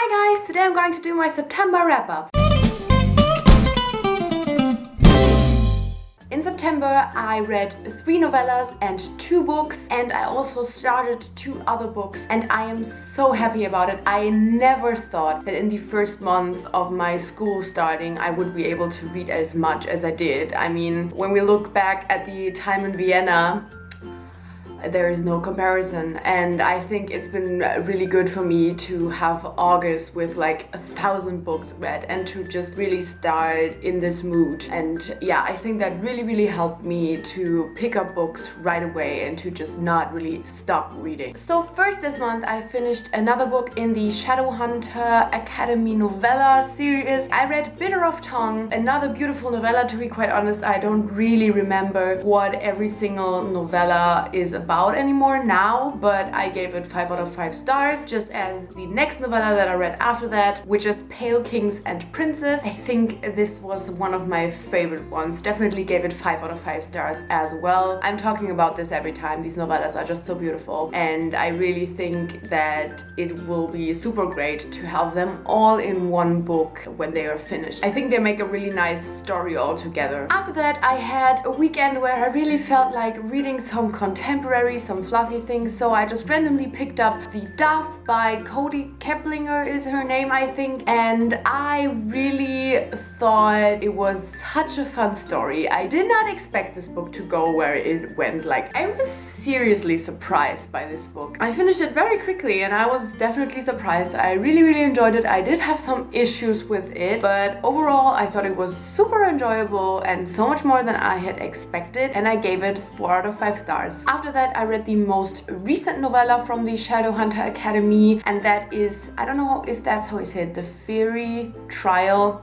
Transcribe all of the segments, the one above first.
Hi guys, today I'm going to do my September wrap-up. In September I read 3 novellas and 2 books, and I also started 2 other books, and I am so happy about it. I never thought that in the first month of my school starting I would be able to read as much as I did. I mean, when we look back at the time in Vienna, there is no comparison, and I think it's been really good for me to have August with like 1,000 books read and to just really start in this mood. And yeah, I think that really helped me to pick up books right away and to just not really stop reading. So first this month I finished another book in the Shadowhunter Academy novella series. I read Bitter of Tongue, another beautiful novella. To be quite honest, I don't really remember what every single novella is about anymore now, but I gave it 5 out of 5 stars, just as the next novella that I read after that, which is Pale Kings and Princes. I think this was one of my favorite ones. Definitely gave it 5 out of 5 stars as well. I'm talking about this every time. These novellas are just so beautiful, and I really think that it will be super great to have them all in one book when they are finished. I think they make a really nice story all together. After that, I had a weekend where I really felt like reading some contemporary, some fluffy things, so I just randomly picked up the DUFF by Cody Keplinger is her name, I think, and I really thought it was such a fun story. I did not expect this book to go where it went. Like, I was seriously surprised by this book. I finished it very quickly and I was definitely surprised. I really enjoyed it. I did have some issues with it, but overall I thought it was super enjoyable and so much more than I had expected, and I gave it 4 out of 5 stars. After that, I read the most recent novella from the Shadowhunter Academy, and that is, I don't know if that's how you say it, The Fairy Trial.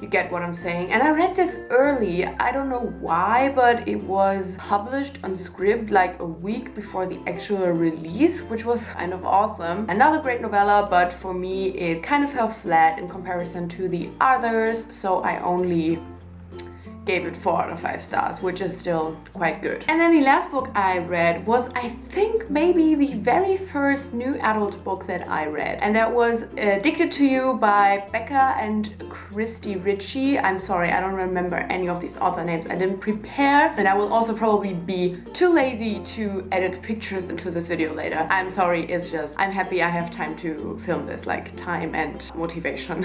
You get what I'm saying. And I read this early. I don't know why, but it was published on Scribd like a week before the actual release, which was kind of awesome. Another great novella, but for me it kind of fell flat in comparison to the others, so I only gave it 4 out of 5 stars, which is still quite good. And then the last book I read was, I think, maybe the very first new adult book that I read, and that was Addicted to You by Becca and Christy Ritchie. I'm sorry, I don't remember any of these author names. I didn't prepare, and I will also probably be too lazy to edit pictures into this video later. I'm sorry, it's just, I'm happy I have time to film this, like time and motivation.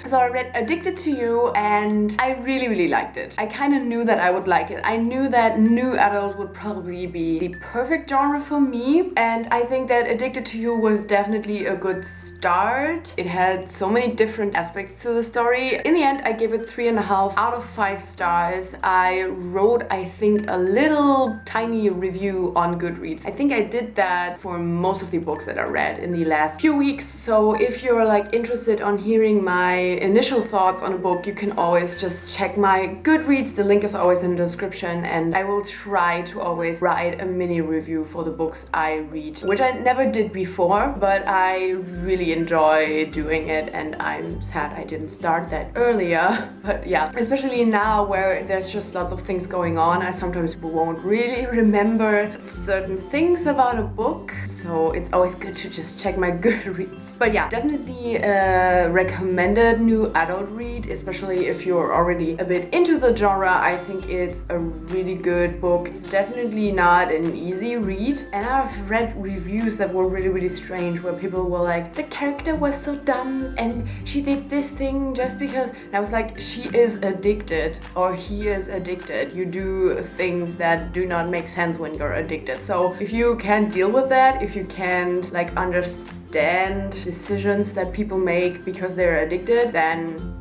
So I read Addicted to You and I really liked it. I kind of knew that I would like it. I knew that new adult would probably be the perfect genre for me, and I think that Addicted to You was definitely a good start. It had so many different aspects to the story. In the end, I gave it 3.5 out of 5 stars. I wrote, I think, a little tiny review on Goodreads. I think I did that for most of the books that I read in the last few weeks. So if you're like interested on hearing my initial thoughts on a book, you can always just check my Goodreads. The link is always in the description, and I will try to always write a mini review for the books I read, which I never did before, but I really enjoy doing it, and I'm sad I didn't start that earlier. But yeah, especially now where there's just lots of things going on, I sometimes won't really remember certain things about a book, so it's always good to just check my Goodreads. But yeah, definitely a recommended new adult read, especially if you're already a bit into the genre. I think it's a really good book. It's definitely not an easy read, and I've read reviews that were really strange, where people were like, the character was so dumb and she did this thing just because. And I was like, she is addicted, or he is addicted. You do things that do not make sense when you're addicted. So if you can't deal with that, if you can't like understand decisions that people make because they're addicted, then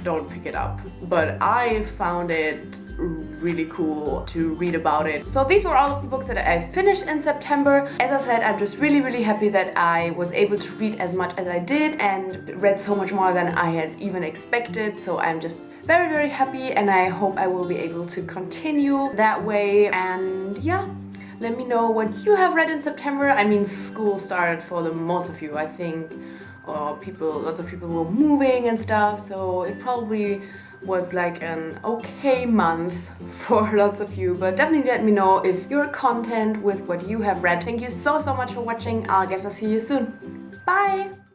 don't pick it up. But I found it really cool to read about it. So these were all of the books that I finished in September. As I said, I'm just really happy that I was able to read as much as I did and read so much more than I had even expected. So I'm just very happy, and I hope I will be able to continue that way. And yeah, let me know what you have read in September. I mean, school started for the most of you, I think, or lots of people were moving and stuff, so it probably was like an okay month for lots of you, but definitely let me know if you're content with what you have read. Thank you so much for watching. I guess I'll see you soon. Bye!